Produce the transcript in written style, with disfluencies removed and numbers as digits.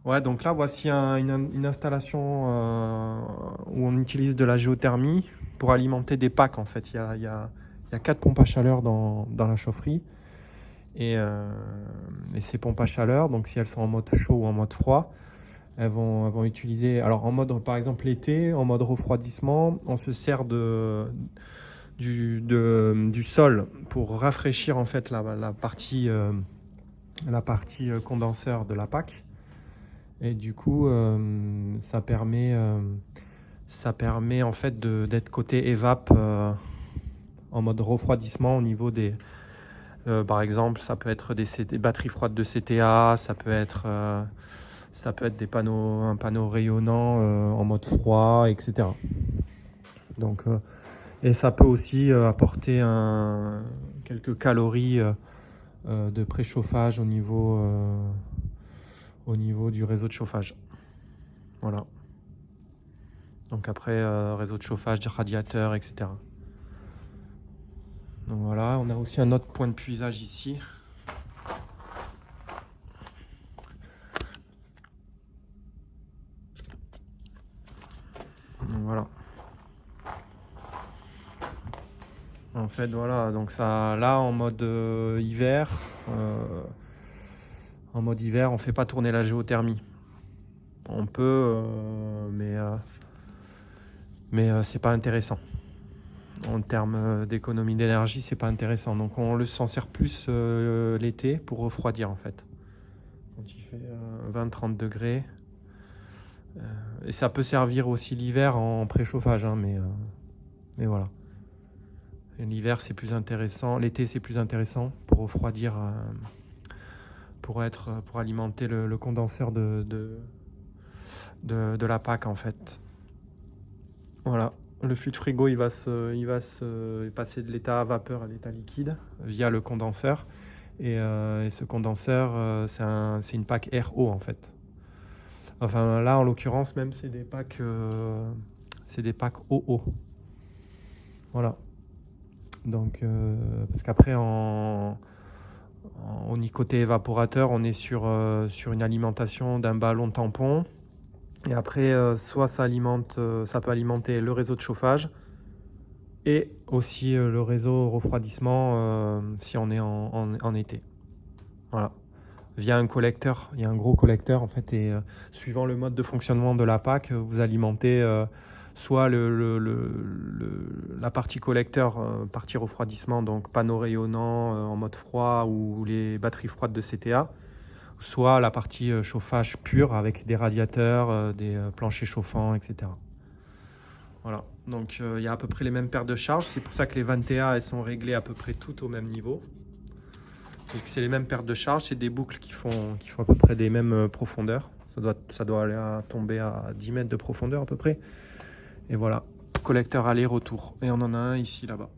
Ouais, donc là, voici une installation où on utilise de la géothermie pour alimenter des packs. En fait, il y a 4 pompes à chaleur dans la chaufferie. Et ces pompes à chaleur, donc si elles sont en mode chaud ou en mode froid, elles vont utiliser. Alors, en mode, par exemple, l'été, en mode refroidissement, on se sert du sol pour rafraîchir en fait la partie condenseur de la PAC. Et du coup, ça permet en fait d'être côté évap en mode refroidissement au niveau des. Par exemple, ça peut être des batteries froides de CTA, ça peut être un panneau rayonnant en mode froid, etc. Donc, et ça peut aussi apporter quelques calories de préchauffage au niveau du réseau de chauffage. Voilà. Donc après, réseau de chauffage, des radiateurs, etc. Donc voilà, on a aussi un autre point de puisage ici. Donc voilà. En fait, voilà, donc ça, là, hiver, en mode hiver, on fait pas tourner la géothermie. On peut, mais c'est pas intéressant. En termes d'économie d'énergie, c'est pas intéressant. Donc on s'en sert plus l'été pour refroidir en fait. Quand il fait 20-30 degrés. Et ça peut servir aussi l'hiver en préchauffage, hein, mais voilà. Et l'hiver c'est plus intéressant, l'été c'est plus intéressant pour refroidir, pour alimenter le condenseur de la PAC en fait. Voilà. Le fût de frigo il va se passer de l'état à vapeur à l'état liquide via le condenseur. Et ce condenseur, c'est une PAC RO en fait. Enfin là en l'occurrence même c'est des packs OO. Voilà. Donc parce qu'après côté évaporateur on est sur une alimentation d'un ballon tampon. Et après soit ça peut alimenter le réseau de chauffage et aussi le réseau refroidissement si on est en été. Voilà. Via un collecteur, il y a un gros collecteur en fait, et suivant le mode de fonctionnement de la PAC, vous alimentez soit la partie collecteur, partie refroidissement, donc panneau rayonnant en mode froid ou les batteries froides de CTA, soit la partie chauffage pur avec des radiateurs, des planchers chauffants, etc. Voilà, donc il y a à peu près les mêmes paires de charges, c'est pour ça que les 21 elles sont réglées à peu près toutes au même niveau. Donc c'est les mêmes paires de charges, c'est des boucles qui font à peu près des mêmes profondeurs. Ça doit aller tomber à 10 mètres de profondeur à peu près. Et voilà, collecteur aller-retour. Et on en a un ici là-bas.